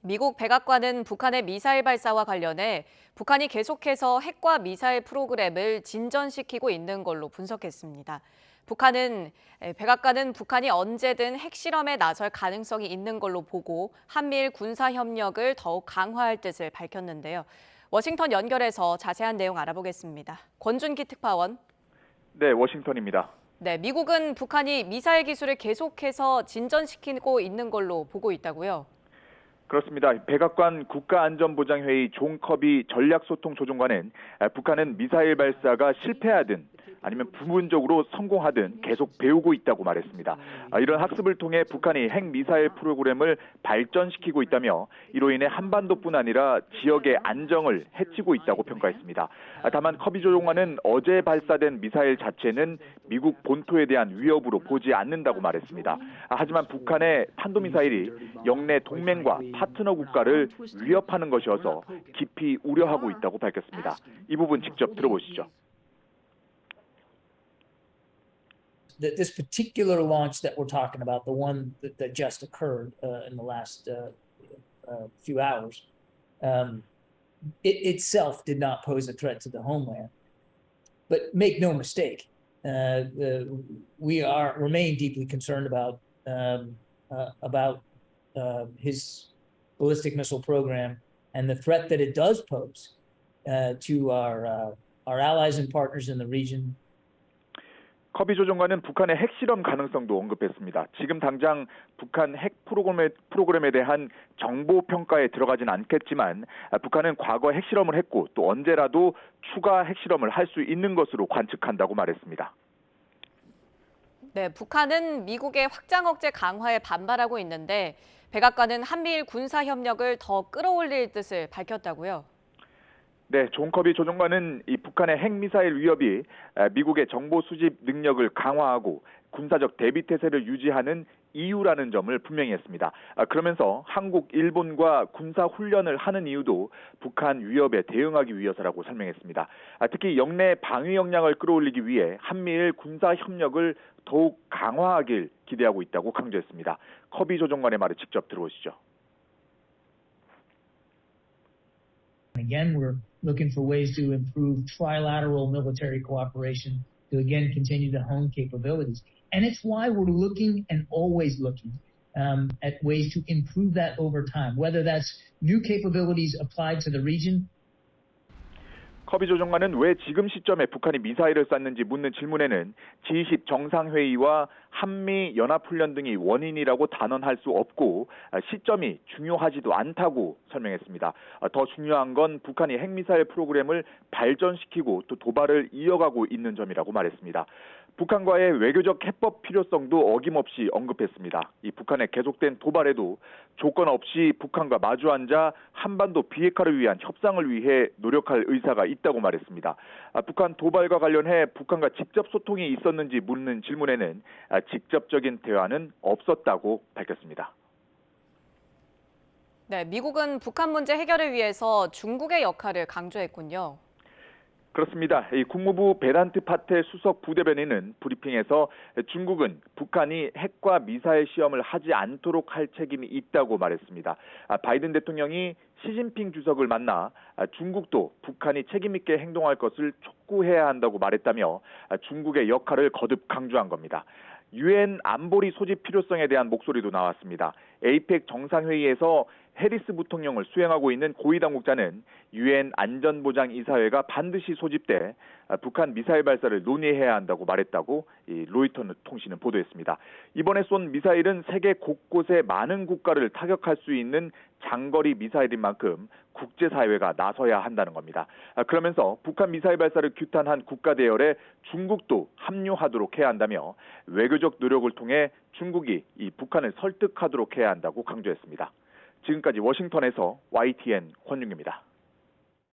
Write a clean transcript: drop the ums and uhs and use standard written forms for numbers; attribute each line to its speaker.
Speaker 1: 미국 백악관은 북한의 미사일 발사와 관련해 북한이 계속해서 핵과 미사일 프로그램을 진전시키고 있는 걸로 분석했습니다. 백악관은 북한이 언제든 핵실험에 나설 가능성이 있는 걸로 보고 한미일 군사 협력을 더욱 강화할 뜻을 밝혔는데요. 워싱턴 연결해서 자세한 내용 알아보겠습니다. 권준기 특파원.
Speaker 2: 네, 워싱턴입니다.
Speaker 1: 네, 미국은 북한이 미사일 기술을 계속해서 진전시키고 있는 걸로 보고 있다고요?
Speaker 2: 그렇습니다. 백악관 국가안전보장회의 존 커비 전략소통조정관은 북한은 미사일 발사가 실패하든 아니면 부분적으로 성공하든 계속 배우고 있다고 말했습니다. 이런 학습을 통해 북한이 핵미사일 프로그램을 발전시키고 있다며 이로 인해 한반도뿐 아니라 지역의 안정을 해치고 있다고 평가했습니다. 다만 커비 조정관은 어제 발사된 미사일 자체는 미국 본토에 대한 위협으로 보지 않는다고 말했습니다. 하지만 북한의 탄도미사일이 영내 동맹과 파트너 국가를 위협하는 것이어서 깊이 우려하고 있다고 밝혔습니다. 이 부분 직접 들어보시죠.
Speaker 3: This particular launch that we're talking about, the one that just occurred in the last few hours, it itself did not pose a threat to the homeland. But make no mistake, we remain deeply concerned about his ballistic missile program and the threat that it does pose to our allies and partners in the region.
Speaker 2: 커비 조정관은 북한의 핵실험 가능성도 언급했습니다. 지금 당장 북한 핵 프로그램에 대한 정보 평가에 들어가진 않겠지만 북한은 과거 핵실험을 했고 또 언제라도 추가 핵실험을 할 수 있는 것으로 관측한다고 말했습니다.
Speaker 1: 네, 북한은 미국의 확장 억제 강화에 반발하고 있는데 백악관은 한미일 군사 협력을 더 끌어올릴 뜻을 밝혔다고요.
Speaker 2: 네, 존 커비 조정관은 이 북한의 핵미사일 위협이 미국의 정보 수집 능력을 강화하고 군사적 대비 태세를 유지하는 이유라는 점을 분명히 했습니다. 그러면서 한국, 일본과 군사 훈련을 하는 이유도 북한 위협에 대응하기 위해서라고 설명했습니다. 특히 영내 방위 역량을 끌어올리기 위해 한미일 군사 협력을 더욱 강화하길 기대하고 있다고 강조했습니다. 커비 조정관의 말을 직접 들어보시죠.
Speaker 4: Again, we're looking for ways to improve trilateral military cooperation to again continue to hone capabilities. And it's why we're looking and always looking at ways to improve that over time, whether that's new capabilities applied to the region.
Speaker 2: 커비 조정관은 왜 지금 시점에 북한이 미사일을 쐈는지 묻는 질문에는 G20 정상회의와 한미 연합훈련 등이 원인이라고 단언할 수 없고 시점이 중요하지도 않다고 설명했습니다. 더 중요한 건 북한이 핵미사일 프로그램을 발전시키고 또 도발을 이어가고 있는 점이라고 말했습니다. 북한과의 외교적 해법 필요성도 어김없이 언급했습니다. 이 북한의 계속된 도발에도 조건 없이 북한과 마주 앉아 한반도 비핵화를 위한 협상을 위해 노력할 의사가 있다고 말했습니다. 북한 도발과 관련해 북한과 직접 소통이 있었는지 묻는 질문에는 직접적인 대화는 없었다고 밝혔습니다.
Speaker 1: 네, 미국은 북한 문제 해결을 위해서 중국의 역할을 강조했군요.
Speaker 2: 그렇습니다. 이 국무부 베란트 파텔 수석 부대변인은 브리핑에서 중국은 북한이 핵과 미사일 시험을 하지 않도록 할 책임이 있다고 말했습니다. 바이든 대통령이 시진핑 주석을 만나 중국도 북한이 책임 있게 행동할 것을 촉구해야 한다고 말했다며 중국의 역할을 거듭 강조한 겁니다. 유엔 안보리 소집 필요성에 대한 목소리도 나왔습니다. 에이펙 정상회의에서 해리스 부통령을 수행하고 있는 고위 당국자는 유엔 안전보장이사회가 반드시 소집돼 북한 미사일 발사를 논의해야 한다고 말했다고 로이터 통신은 보도했습니다. 이번에 쏜 미사일은 세계 곳곳의 많은 국가를 타격할 수 있는 장거리 미사일인 만큼 국제사회가 나서야 한다는 겁니다. 그러면서 북한 미사일 발사를 규탄한 국가 대열에 중국도 합류하도록 해야 한다며 외교적 노력을 통해 중국이 이 북한을 설득하도록 해야 한다고 강조했습니다. 지금까지 워싱턴에서 YTN 권윤규입니다.